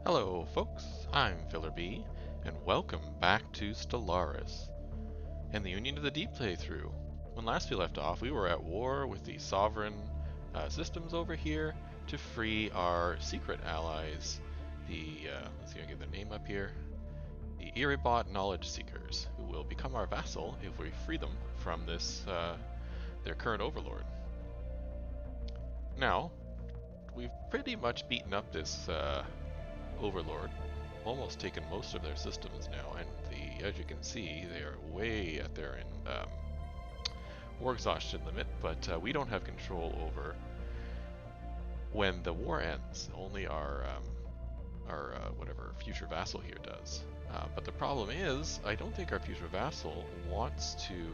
Hello folks, I'm Filler B, and welcome back to Stellaris. In the Union of the Deep playthrough, when last we left off, we were at war with the sovereign systems over here to free our secret allies, the, let's see, I get their name up here, the Erebot Knowledge Seekers, who will become our vassal if we free them from this, their current overlord. Now, we've pretty much beaten up this Overlord, almost taken most of their systems now, and as you can see, they are way at their war exhaustion limit, but we don't have control over when the war ends. Only our whatever future vassal here does. But the problem is, I don't think our future vassal wants to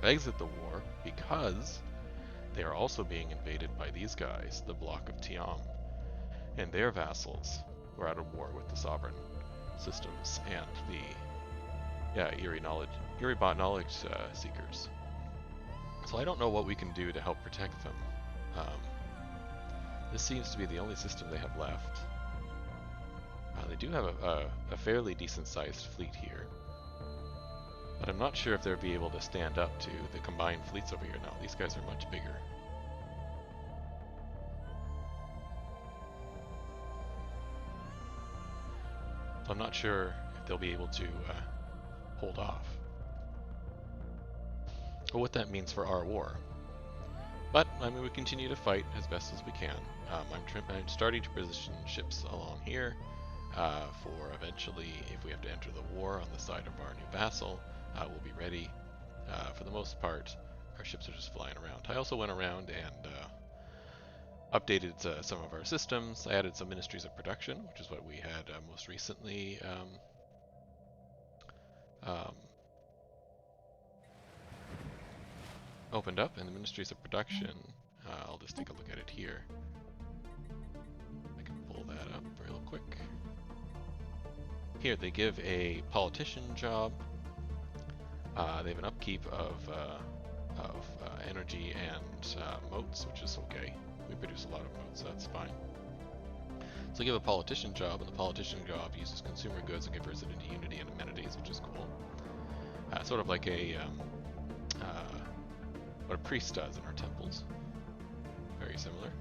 exit the war because they are also being invaded by these guys, the Block of Tiam, and their vassals were out of war with the Sovereign systems and the Erebot Knowledge Seekers. So I don't know what we can do to help protect them. This seems to be the only system they have left. They do have a fairly decent-sized fleet here, but I'm not sure if they'll be able to stand up to the combined fleets over here now. These guys are much bigger. So I'm not sure if they'll be able to hold off, or what that means for our war. But, I mean, we continue to fight as best as we can. I'm starting to position ships along here for eventually, if we have to enter the war on the side of our new vassal, we'll be ready. For the most part, our ships are just flying around. I also went around and updated some of our systems. I added some ministries of production, which is what we had most recently opened up. And the ministries of production, I'll just take a look at it here. I can pull that up real quick. Here, they give a politician job. They have an upkeep of energy and motes, which is okay. We produce a lot of motes, so that's fine. So they give a politician job, and the politician job uses consumer goods and converts it into unity and amenities, which is cool. Sort of like what a priest does in our temples. Very similar.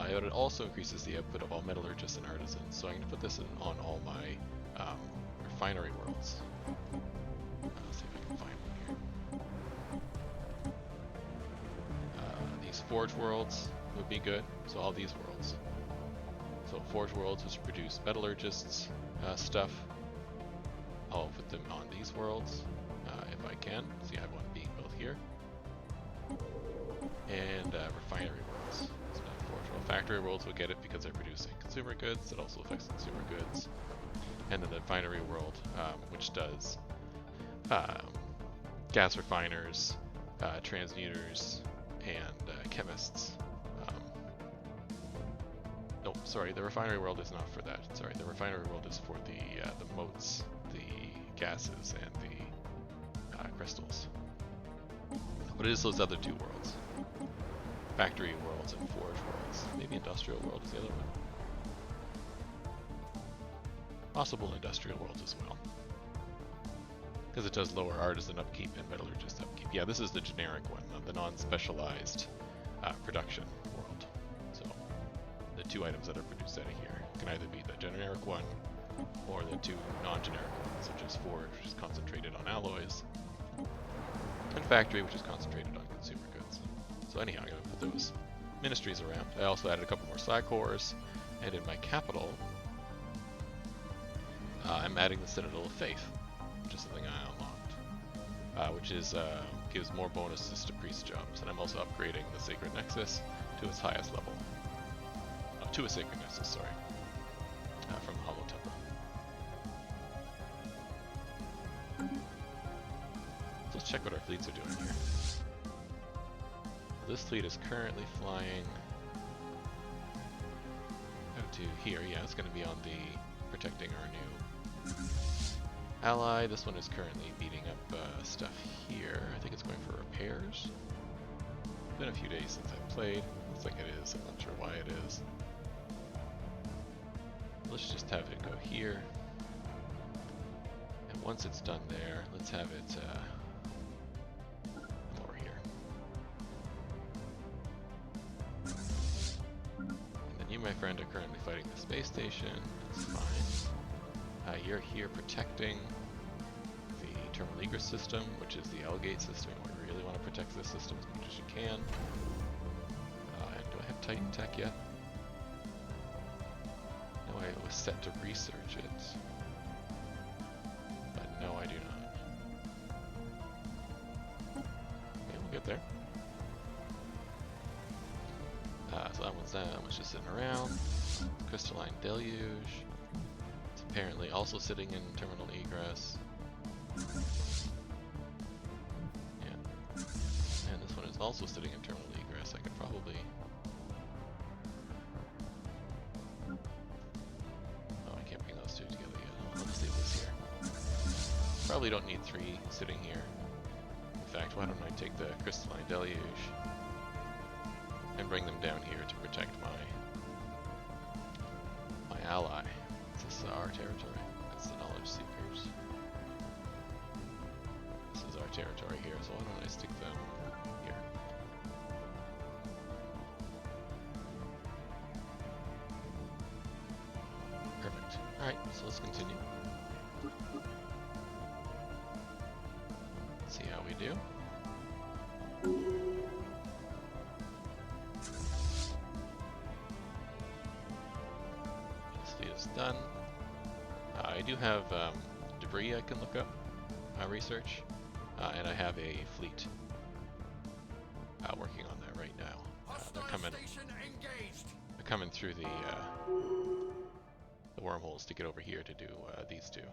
It also increases the output of all metallurgists and artisans, so I'm going to put this on all my refinery worlds. Let's see if I can find one here. These forge worlds would be good, so all these worlds. So forge worlds, which produce metallurgists stuff, I'll put them on these worlds if I can. See, I have one being built here. And refinery worlds. So not forge world. Factory worlds will get it because they're producing consumer goods. That also affects consumer goods. And then the refinery world, which does gas refiners, transmuters, and chemists. No, sorry, the refinery world is not for that. Sorry, the refinery world is for the motes, the gases, and the crystals. But it is those other two worlds. Factory worlds and forge worlds. Maybe industrial world is the other one. Possible industrial worlds as well. Because it does lower artisan upkeep and metallurgist upkeep. Yeah, this is the generic one, the non-specialized production world. So the two items that are produced out of here can either be the generic one or the two non-generic ones, such as forge, which is concentrated on alloys, and factory, which is concentrated on consumer goods. So anyhow, I'm going to put those ministries around. I also added a couple more slag cores, and in my capital, I'm adding the Citadel of Faith, which is something I unlocked, which is gives more bonuses to priest jobs, and I'm also upgrading the Sacred Nexus to its highest level. To a Sacred Nexus, sorry, from the Hollow Temple. So let's check what our fleets are doing here. This fleet is currently flying out to here. Yeah, it's going to be on the protecting our new ally. This one is currently beating up stuff here. I think it's going for repairs. been a few days since I played. Looks like it is. I'm not sure why it is. Let's just have it go here. And once it's done there, let's have it over here. And then you, my friend, are currently fighting the space station. That's fine. You're here protecting the terminal egress system, which is the L-gate system. We really want to protect this system as much as you can. And do I have Titan Tech yet? No, I was set to research it. But no, I do not. Okay, we'll get there. So that one's done. That one's just sitting around. Crystalline Deluge. It's apparently also sitting in terminal egress. Yeah. And this one is also sitting in terminal egress. I could probably... Oh, I can't bring those two together yet. I'll just leave this here. Probably don't need three sitting here. In fact, why don't I take the Crystalline Deluge and bring them down here to protect my ally. This is our territory. That's the Knowledge Seekers. This is our territory here, so why don't I stick them here? Perfect. Alright, so let's continue. See how we do. This fleet is done. I do have debris I can look up, research, and I have a fleet working on that right now. They're coming through the wormholes to get over here to do these two.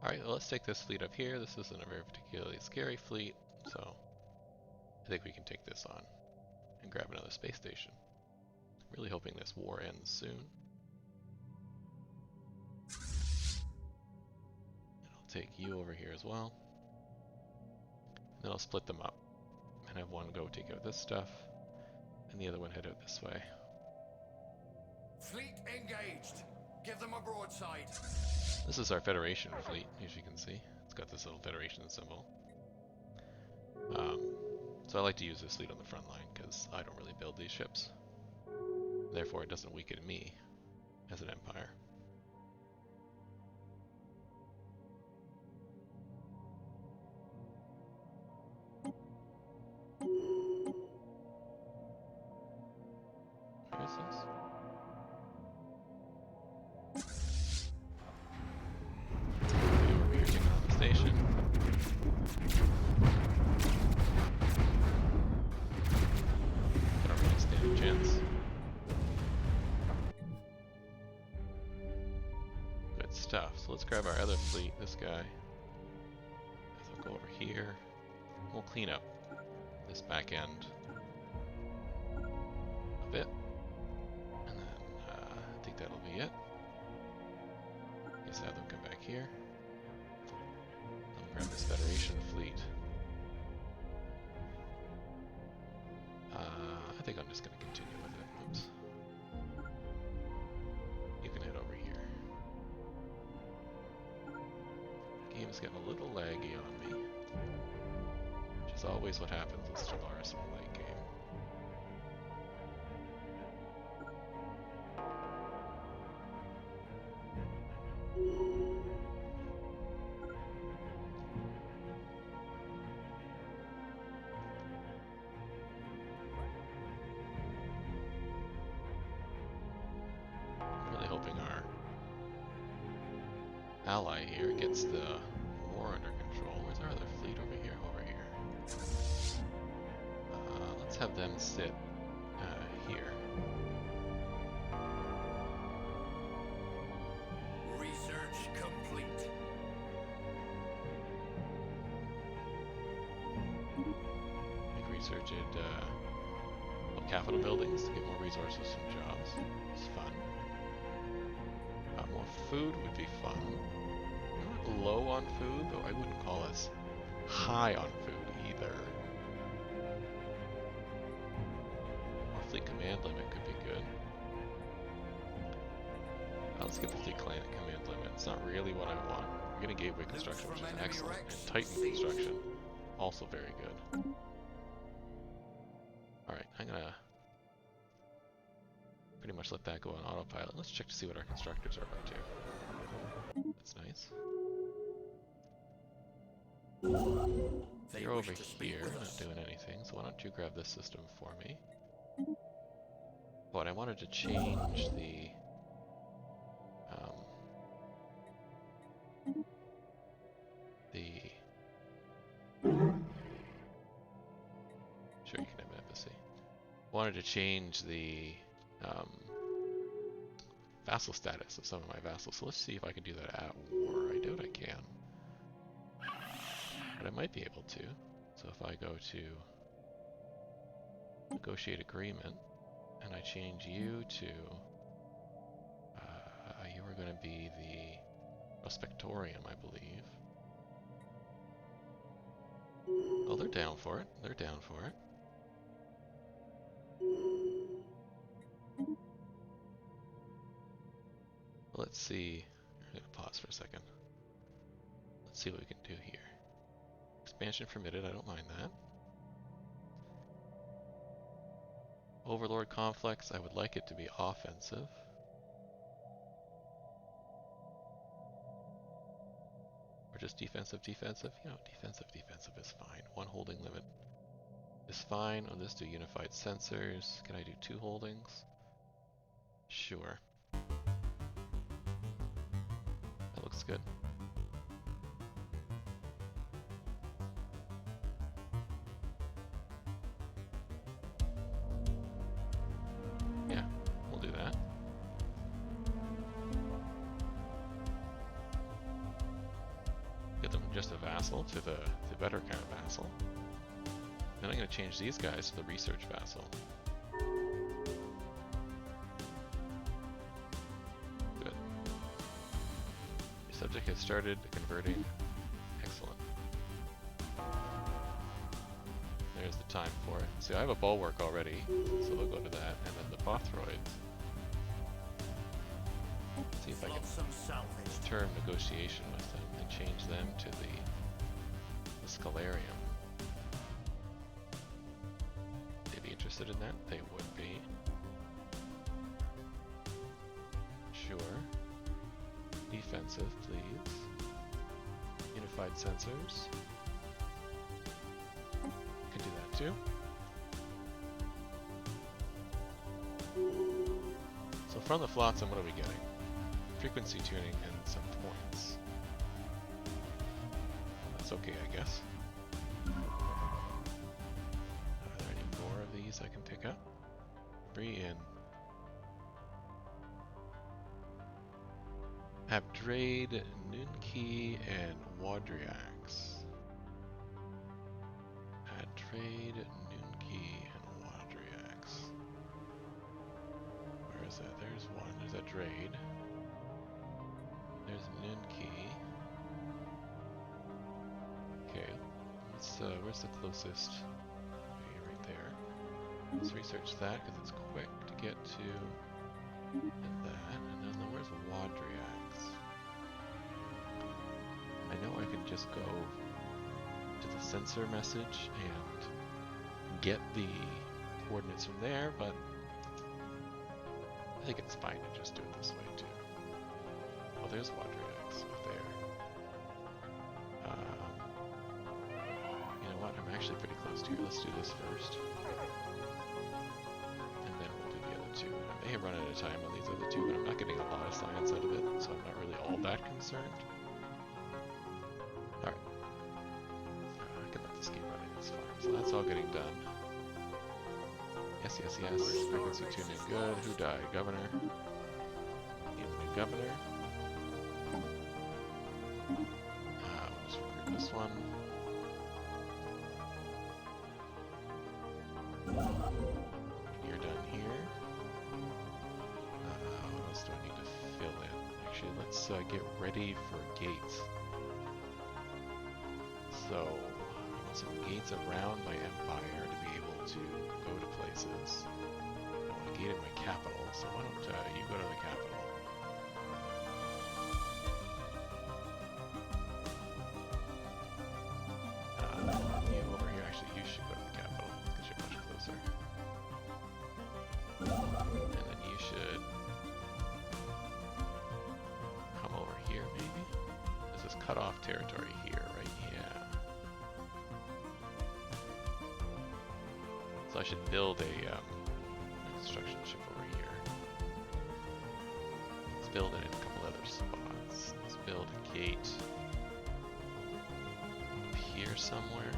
Alright, well, let's take this fleet up here. This isn't a very particularly scary fleet, so I think we can take this on and grab another space station. Really hoping this war ends soon. And I'll take you over here as well. And then I'll split them up and have one go take out this stuff and the other one head out this way. Fleet engaged. Give them a broadside. This is our Federation fleet, as you can see. It's got this little Federation symbol. So I like to use this fleet on the front line because I don't really build these ships. Therefore, it doesn't weaken me as an empire. What is this? Over here, taking on the station. Don't really stand a chance. Good stuff. So let's grab our other fleet, this guy. I'll go over here. We'll clean up this back end a bit. And then I think that'll be it. Guess have them come back here. I'll grab this Federation fleet. I think I'm just going to continue with it. Oops. You can head over here. The game's getting a little laggy on me, which is always what happens with Stellaris in the late game. Ally here gets the war under control. Where's our other fleet over here? Over here. Let's have them sit here. Research complete. Make research at capital buildings to get more resources from jobs. It's fun. More food would be fun. We're not low on food, though I wouldn't call us high on food either. Or fleet command limit could be good. Let's get the fleet command limit. It's not really what I want. We're getting gateway construction, which is excellent, and Titan construction, also very good. Alright, I'm gonna pretty much let that go on autopilot. Let's check to see what our constructors are up to. That's nice. You're over here, not doing anything, so why don't you grab this system for me? But I wanted to change the sure, you can have an embassy. Wanted to change the vassal status of some of my vassals, so let's see if I can do that at war. I doubt I can, but I might be able to. So if I go to negotiate agreement, and I change you to, you are going to be the Prospectorium, I believe. Oh, they're down for it. They're down for it. Let's see. I'm going to pause for a second. Let's see what we can do here. Expansion permitted, I don't mind that. Overlord complex, I would like it to be offensive. Or just defensive? You know, defensive is fine. One holding limit is fine. On this, do unified sensors. Can I do 2 holdings? Sure. That looks good. Yeah, we'll do that. Get them just a vassal to the better kind of vassal. Then I'm going to change these guys to the research vassal. Good. Your subject has started converting. Excellent. There's the time for it. See, I have a bulwark already, so they'll go to that. And then the Bothroids. Let's see if I can term negotiation with them and change them to the Scalarium. They'd be interested in that? They would be. Sure. Defensive, please. Unified sensors. Can do that too. So from the Flotsam, what are we getting? Frequency tuning and some points. That's okay, I guess. Are there any more of these I can pick up? Bring in. Abdrade, Nunki, and Wadriax. Abdrade, Nunki, and Wadriax. Where is that? There's one. There's Abdrade. There's Nunki. Okay, where's the closest? Okay, right there. Let's research that because it's quick to get to. And that, and then where's Wadriax? I know I can just go to the sensor message and get the coordinates from there, but I think it's fine to just do it this way too. Oh, there's Wadriax up there. You know what? I'm actually pretty close to here. Let's do this first. And then we'll do the other two. I may have run out of time on these other two, but I'm not getting a lot of science out of it, so I'm not really all that concerned. Alright. I can let this keep running, it's fine. So that's all getting done. Yes, yes, yes. Frequency tuning good. Who died? Governor. Need a new governor. We'll just recruit this one. You're done here. What else do I need to fill in? Actually, let's get ready for gates. So, I want some gates around my empire to be able to go to places. I want a gate in my capital, so why don't you go to the capital? You over here, actually, you should go to the capital, because you're much closer. And then you should come over here, maybe? This is cut off territory here, right? Yeah. So I should build a construction ship over here. Let's build it in a couple other spots. Let's build a gate up here somewhere.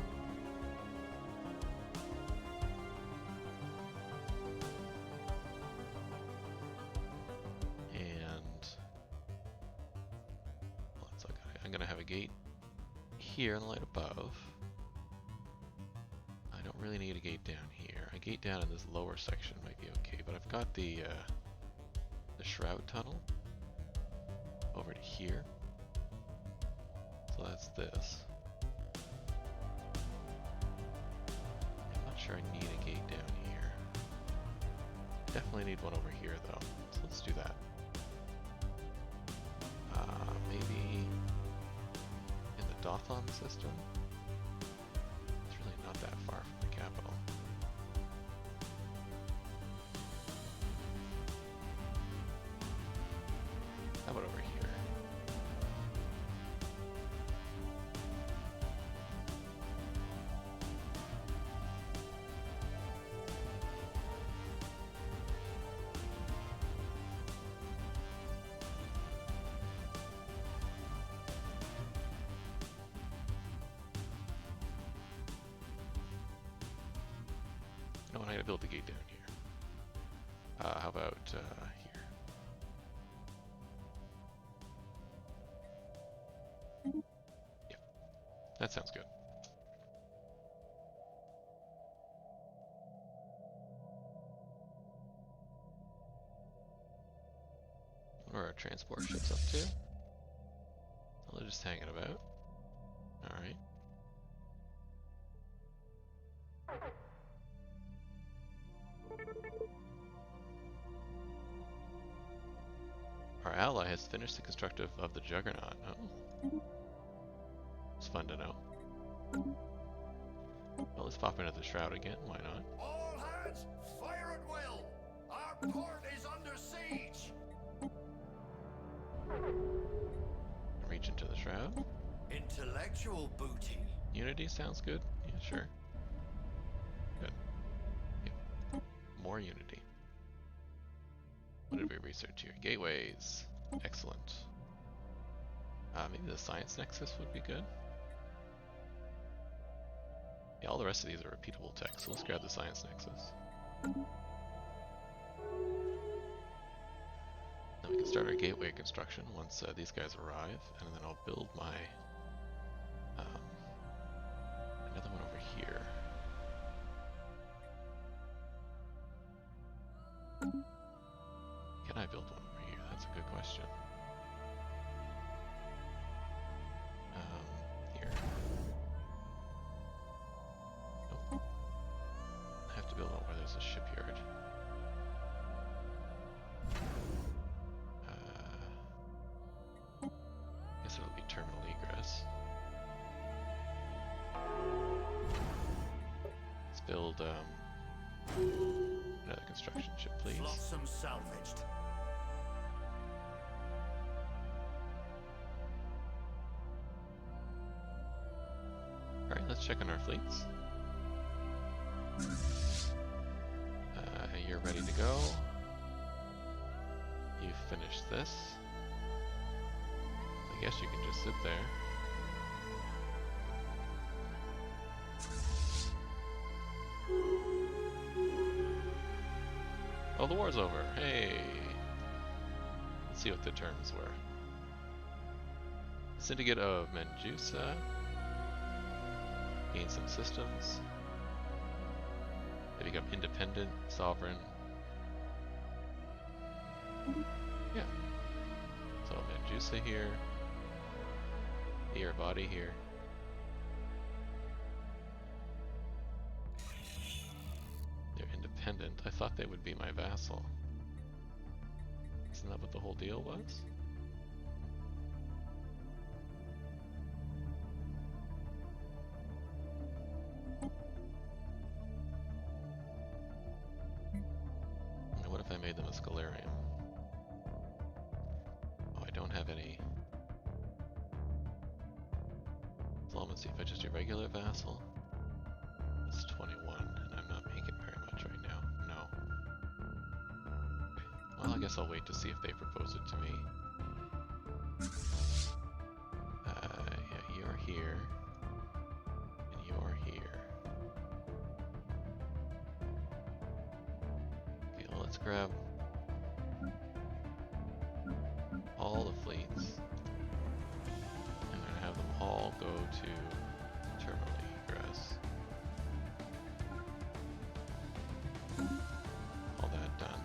I'm gonna have a gate here in the light above. I don't really need a gate down here. A gate down in this lower section might be okay, but I've got the Shroud tunnel over to here. So that's this. I'm not sure I need a gate down here. Definitely need one over here though, so let's do that. Maybe in the Dothan system? It's really not that far from the capital. How about over here? No, I gotta build the gate down here. How about here? Yep, that sounds good. What are our transport ships up to? Oh, they're just hanging about. Alright. Our ally has finished the construction of the Juggernaut. Oh. It's fun to know. Well, let's pop into the Shroud again. Why not? All hands, fire at will! Our port is under siege! Reach into the Shroud. Intellectual booty. Unity sounds good. Yeah, sure. Good. Yep. More Unity. What did we research here? Gateways. Excellent. Maybe the Science Nexus would be good. Yeah, all the rest of these are repeatable tech, so let's grab the Science Nexus. Now we can start our gateway construction once these guys arrive, and then I'll build my another one over here. Can I build one over here? That's a good question. Here. Nope. I have to build one where there's a shipyard. Guess it'll be terminal egress. Let's build another construction ship, please. Flotsam salvaged. Alright, let's check on our fleets. You're ready to go. You've finished this. I guess you can just sit there. Oh, the war's over. Hey! Let's see what the terms were. Syndicate of Menjusa. Gain some systems. They become independent, sovereign. Yeah. So Medusa here. The air body here. They're independent. I thought they would be my vassal. Isn't that what the whole deal was? What if I made them a Scalarium? Oh, I don't have any diplomacy. If I just do regular vassal, it's 21, and I'm not making very much right now. No. Well, I guess I'll wait to see if they propose it to me. Yeah, you're here, and you're here. Okay, well, let's grab all the fleets. I'm gonna have them all go to terminal egress. All that done.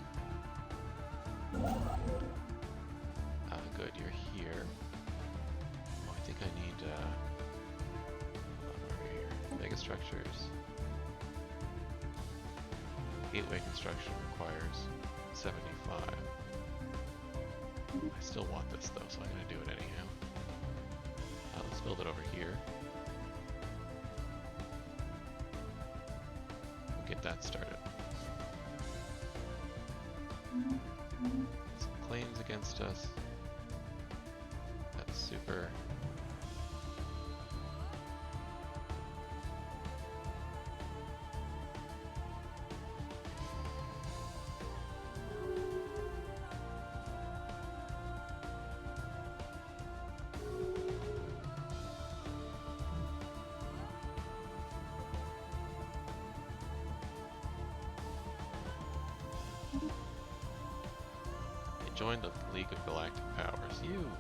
Good, you're here. Oh, I think I need, where are we here? Mega structures. Gateway construction requires 75. I still want this though, so I'm gonna do it anyhow. Let's build it over here. We'll get that started. Some claims against us. That's super. Joined the League of Galactic Powers. You!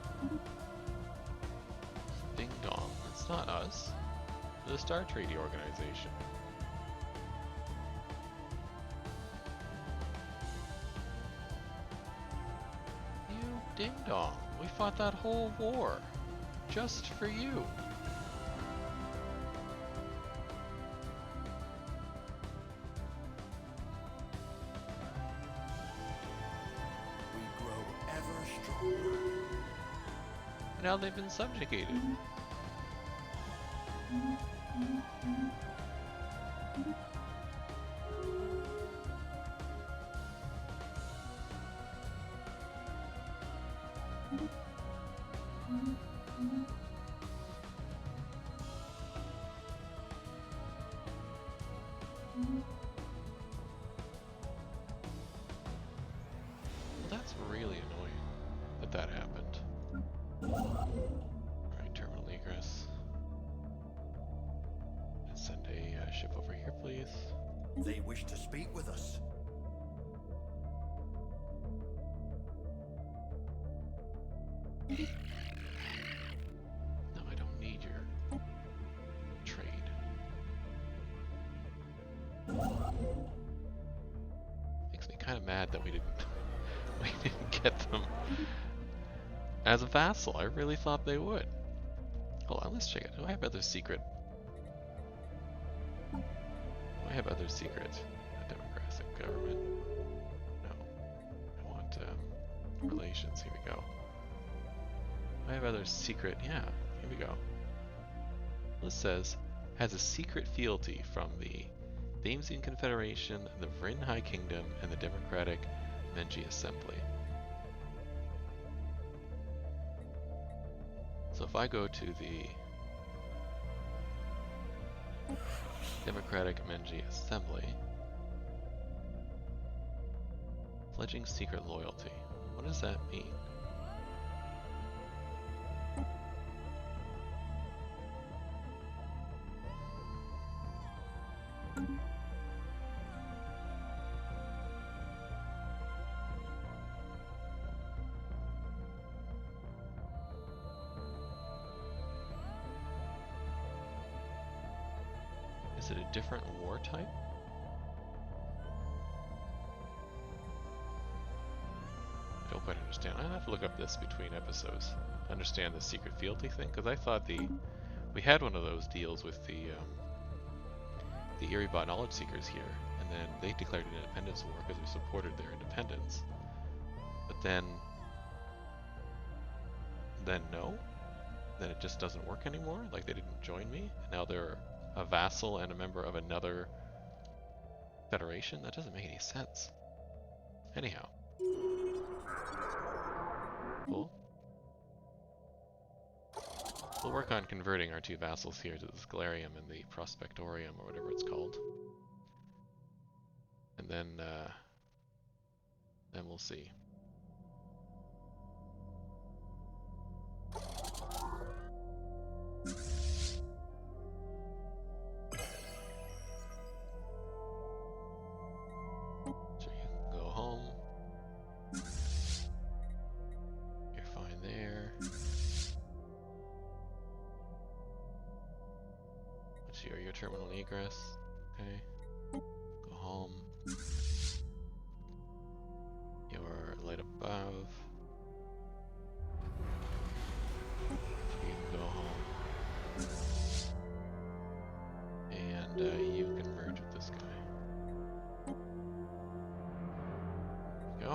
Ding dong. It's not us. The Star Treaty Organization. You ding dong. We fought that whole war. Just for you. Now they've been subjugated. Well, that's really annoying that that happened. Alright, terminal egress. Let's send a ship over here, please. They wish to speak with us. No, I don't need your trade. Makes me kind of mad that we didn't get them as a vassal. I really thought they would. Hold on, let's check it. Do I have other secret? Do I have other secret democratic government? No. I want relations. Here we go. I have other secret. Yeah, here we go. This says has a secret fealty from the Thamesian Confederation, the Vryn High Kingdom, and the Democratic Menji Assembly. So if I go to the Democratic Menji Assembly, pledging secret loyalty. What does that mean? Is it a different war type? I don't quite understand. have to look up this between episodes. Understand the secret fealty thing, because I thought we had one of those deals with the Erie-Bot Knowledge Seekers here, and then they declared an independence war because we supported their independence. But then no? Then it just doesn't work anymore? Like they didn't join me? And now they're a vassal and a member of another federation? That doesn't make any sense. Anyhow. Cool. We'll work on converting our two vassals here to the Scalarium and the Prospectorium, or whatever it's called. And then we'll see. So you can go home. You're fine there. Let's see, your terminal egress. Okay. Go home. Your light above. You can go home. And you can merge with this guy. Go.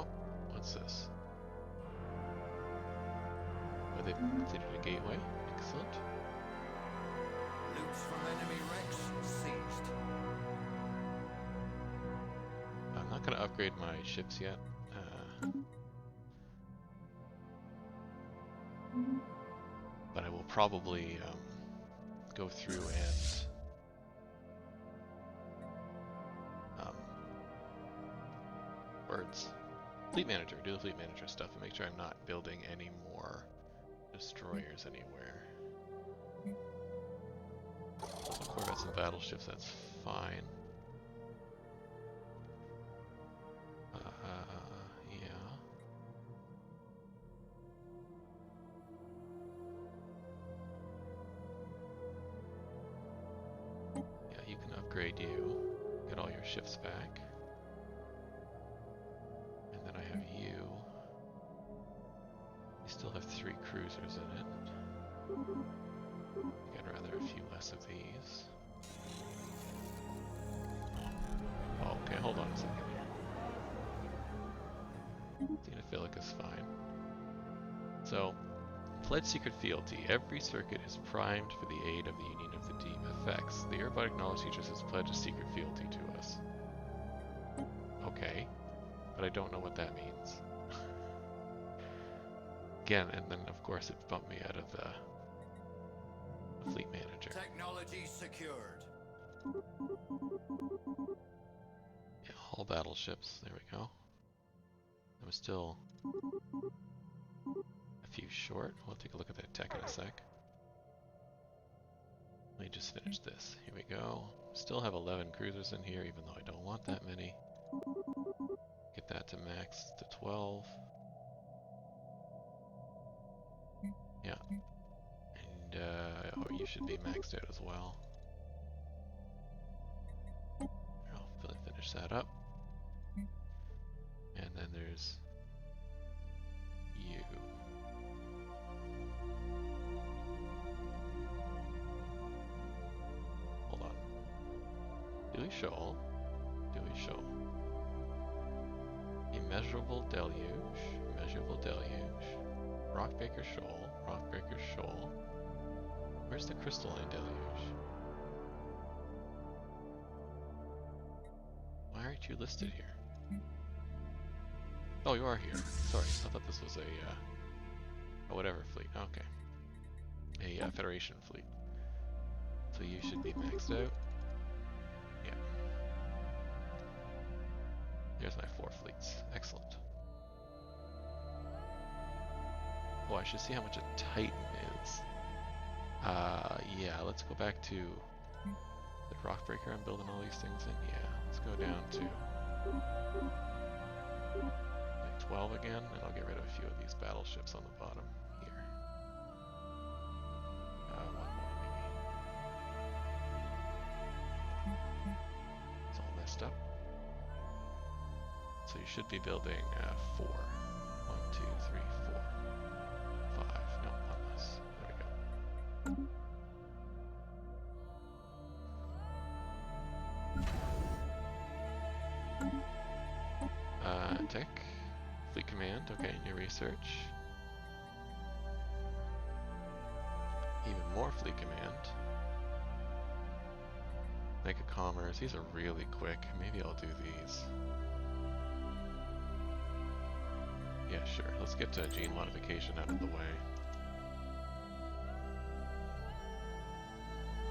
What's this? Oh, they've completed a gateway. Excellent. Loots from enemy wrecks seized. I'm not going to upgrade my ships yet. But I will probably go through and Fleet Manager, do the Fleet Manager stuff and make sure I'm not building any more destroyers anywhere. Some corvettes and battleships, that's fine. Yeah. Yeah, you can upgrade you, get all your ships back. And then I have you. You still have 3 cruisers in it. I'd rather a few less of these. Oh, okay, hold on a second here. Xenophilic is fine. So, pledge secret fealty. Every circuit is primed for the aid of the Union of the Deep. Effects. The Erie-Bot Knowledge Teachers has pledged a secret fealty to us. Okay, but I don't know what that means. Again, and then of course it bumped me out of the Fleet Manager. Technology secured. Yeah, hull battleships. There we go. I'm still a few short. We'll take a look at that tech in a sec. Let me just finish this. Here we go. Still have 11 cruisers in here, even though I don't want that many. Get that to max to 12. Yeah. And, oh, you should be maxed out as well. I'll finish that up. And then there's you. Hold on. Dewey Shoal. Dewey Shoal. Immeasurable Deluge. Immeasurable Deluge. Rockbreaker Shoal. Rockbreaker Shoal. Where's the Crystalline Deluge? Why aren't you listed here? Oh, you are here. Sorry, I thought this was a whatever fleet. Okay. A Federation fleet. So you should be maxed out. Yeah. There's my 4 fleets. Excellent. Oh, I should see how much a Titan is. Yeah, let's go back to the Rockbreaker I'm building all these things in. Yeah, let's go down to like 12 again, and I'll get rid of a few of these battleships on the bottom here. One more maybe. It's all messed up. So you should be building 4. 1, 2, 3, 4. Atlantic. Fleet Command, okay, new research. Even more Fleet Command. Mega Commerce, these are really quick. Maybe I'll do these. Yeah, sure. Let's get gene modification out of the way.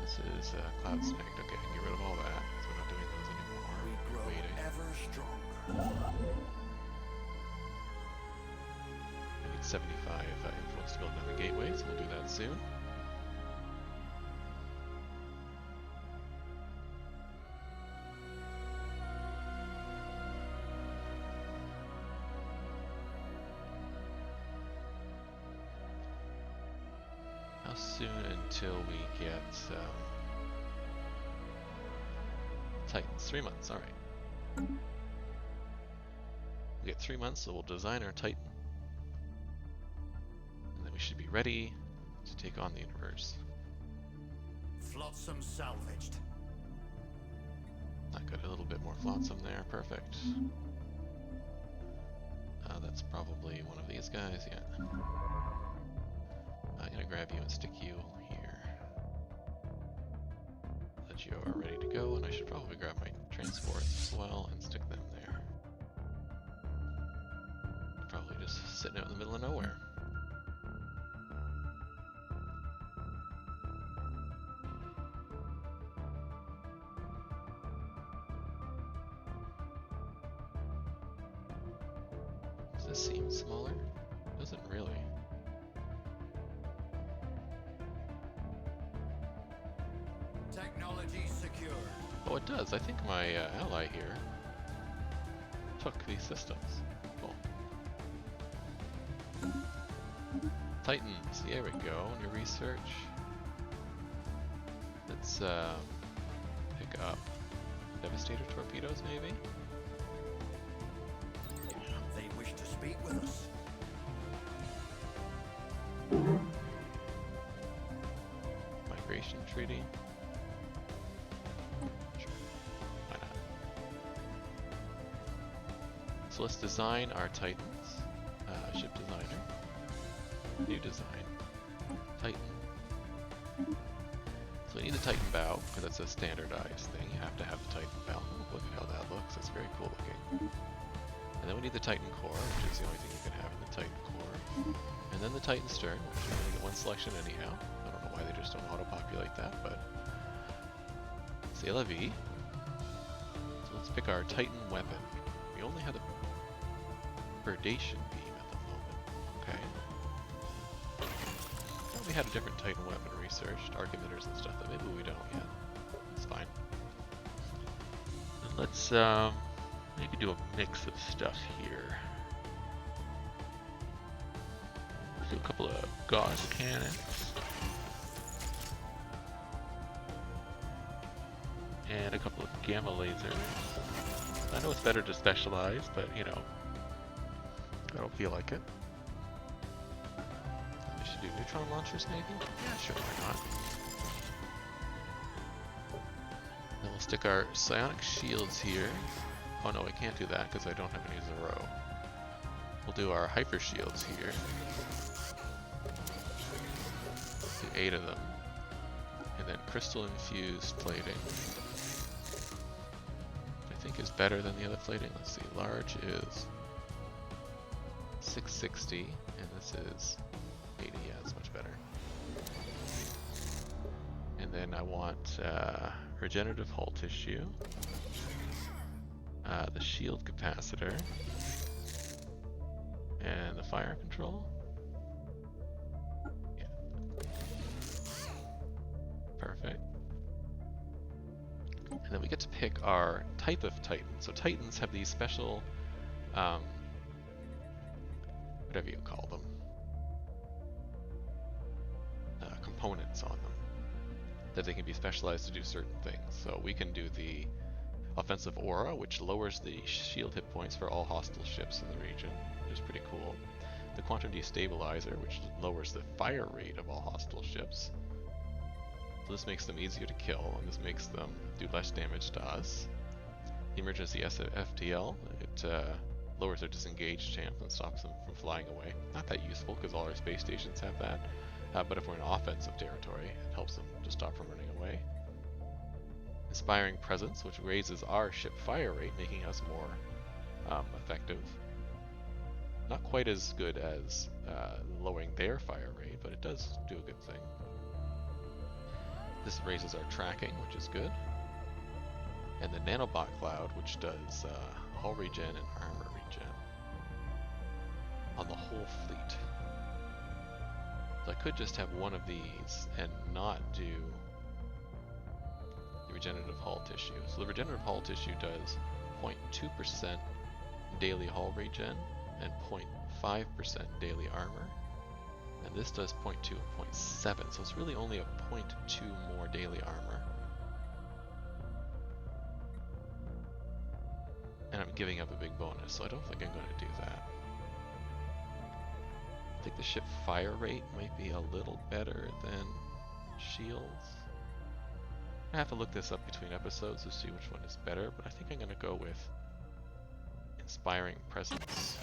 This is Cloud Snake. Okay, I can get rid of all that, because we're not doing those anymore. We grow Waiting. ever stronger. I need 75 influence to build another gateway, so we'll do that soon. How soon until we get Titans? 3 months, alright. We get 3 months, so we'll design our Titan. And then we should be ready to take on the universe. Flotsam salvaged. Not good, a little bit more flotsam there, perfect. That's probably one of these guys, yeah. I'm gonna grab you and stick you here. That you are ready to go, and I should probably grab my transports as well and stick them there. Probably just sitting out in the middle of nowhere. Does this seem smaller? Doesn't really. Technology secured. Oh, it does. I think my ally here took these systems. Cool. Titans. There we go. New research. Let's pick up Devastator torpedoes, maybe. They wish to speak with us. Migration treaty. Sure. Why not? So let's design our Titans. Ship designer. New design. Titan. So we need the Titan bow, because that's a standardized thing. You have to have the Titan bow. Oh, look at how that looks. That's very cool looking. And then we need the Titan core, which is the only thing you can have in the Titan core. And then the Titan stern, which you're going to get one selection anyhow. I don't know why they just don't auto-populate that, but... C'est la vie. So let's pick our Titan weapon. We only have the Predation beam at the moment. Okay. Thought we had a different Titan weapon researched, arc emitters and stuff, but maybe we don't yet. It's fine. And let's maybe do a mix of stuff here. Let's do a couple of Gauss cannons. And a couple of gamma lasers. I know it's better to specialize, but you know, I don't feel like it. We should do neutron launchers maybe? Yeah, sure, why not? Then we'll stick our psionic shields here. Oh no, I can't do that because I don't have any Zero. We'll do our hyper shields here. Do 8 of them. And then crystal infused plating. I think is better than the other plating. Let's see, large is 660 and this is 80. Yeah, it's much better. And then I want regenerative hull tissue, the shield capacitor, and the fire control. Yeah. Perfect. And then we get to pick our type of Titan. So Titans have these special, whatever you call them, components on them that they can be specialized to do certain things. So we can do the offensive aura, which lowers the shield hit points for all hostile ships in the region, which is pretty cool. The quantum destabilizer, which lowers the fire rate of all hostile ships. So this makes them easier to kill, and this makes them do less damage to us. The emergency FTL, it lowers their disengaged chance and stops them from flying away. Not that useful because all our space stations have that. But if we're in offensive territory, it helps them to stop from running away. Inspiring Presence, which raises our ship fire rate, making us more effective. Not quite as good as lowering their fire rate, but it does do a good thing. This raises our tracking, which is good. And the Nanobot Cloud, which does hull regen and armor regen on the whole fleet. So I could just have one of these and not do the regenerative hull tissue. So the regenerative hull tissue does 0.2% daily hull regen and 0.5% daily armor. And this does 0.2 and 0.7, so it's really only a 0.2 more daily armor. And I'm giving up a big bonus, so I don't think I'm going to do that. I think the ship fire rate might be a little better than shields. I have to look this up between episodes to see which one is better, but I think I'm going to go with Inspiring Presence.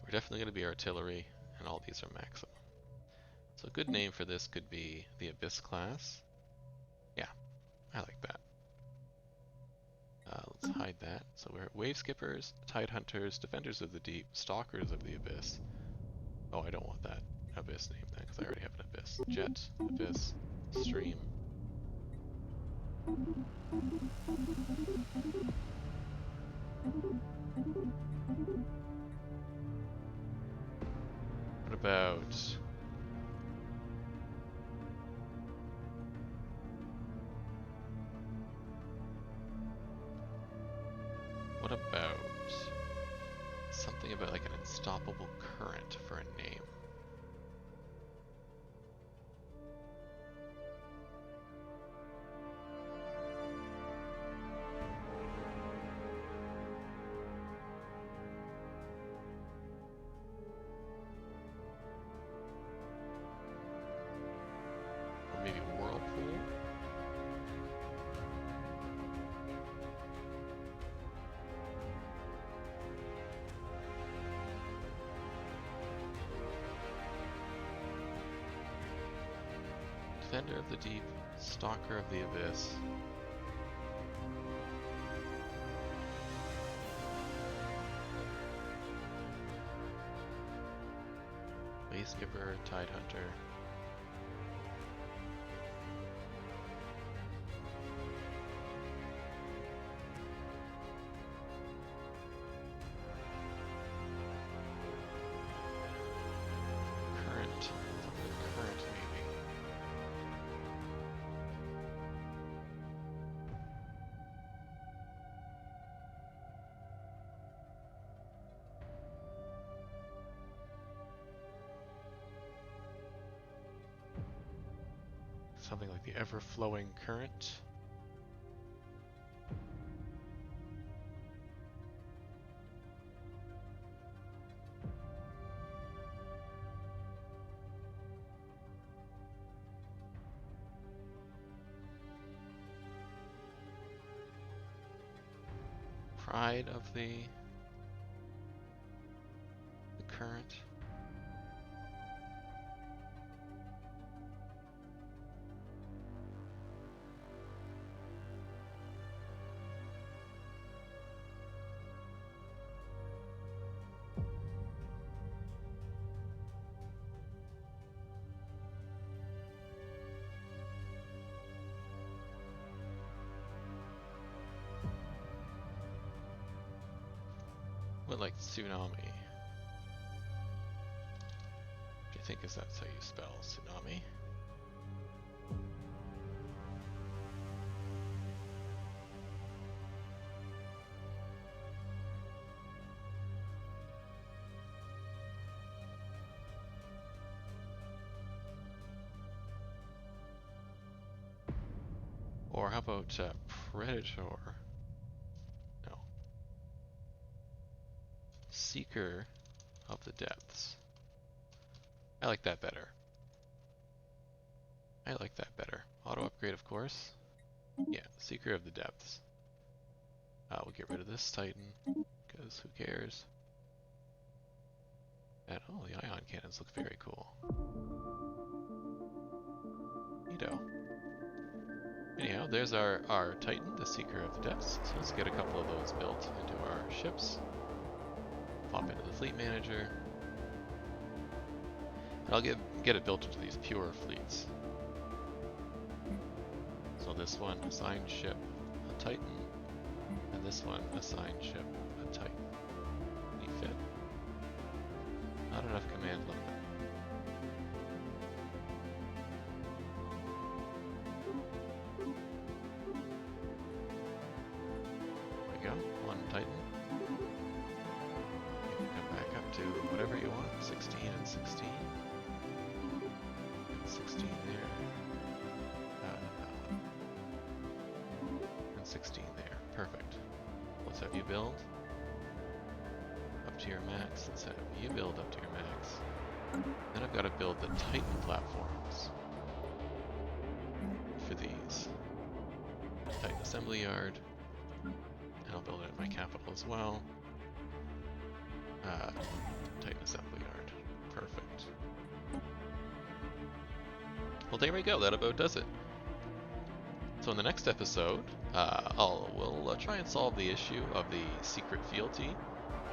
We're definitely going to be artillery, and all these are maximum. So a good name for this could be the Abyss class. Yeah, I like that. Let's hide that. So we're Wave Skippers, Tide Hunters, Defenders of the Deep, Stalkers of the Abyss. Oh, I don't want that Abyss name then, because I already have an Abyss. Jet, Abyss, Stream. What about... What about something about like an unstoppable current for a name? Or maybe Whirlpool? Defender of the Deep, Stalker of the Abyss. Wave Skipper, Tide Hunter. Current. Something current maybe. Something like the ever-flowing current. Pride of the current. What, like tsunami? Do you think is that's how you spell tsunami? Or how about Predator? No. Seeker of the Depths. I like that better. I like that better. Auto upgrade, of course. Yeah, Seeker of the Depths. We'll get rid of this Titan, because who cares? And oh, the ion cannons look very cool. Neato. Anyhow, there's our Titan, the Seeker of the Depths. So let's get a couple of those built into our ships. Pop into the Fleet Manager. And I'll get it built into these pure fleets. So this one, assigned ship, a Titan. And this one, assigned ship, a Titan. Any fit? Not enough command limit. There we go, one Titan. You can come back up to whatever you want, 16 and 16. And 16 there. And 16 there, perfect. Let's have you build up to your max. Let's have you build up to your max. Then I've got to build the Titan platforms for these. Titan assembly yard. And I'll build it at my capital as well. Titan assembly yard. Perfect. Well, there we go. That about does it. So in the next episode, we'll try and solve the issue of the secret fealty.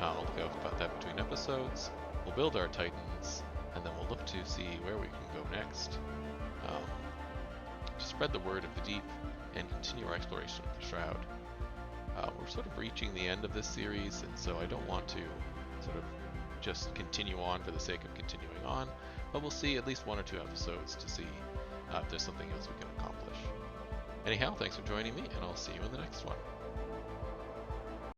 I'll look about that between episodes. We'll build our Titans, and then we'll look to see where we can go next. To spread the word of the deep and continue our exploration of the Shroud. We're sort of reaching the end of this series, and so I don't want to sort of just continue on for the sake of continuing on, but we'll see at least 1 or 2 episodes to see if there's something else we can accomplish. Anyhow, thanks for joining me, and I'll see you in the next one.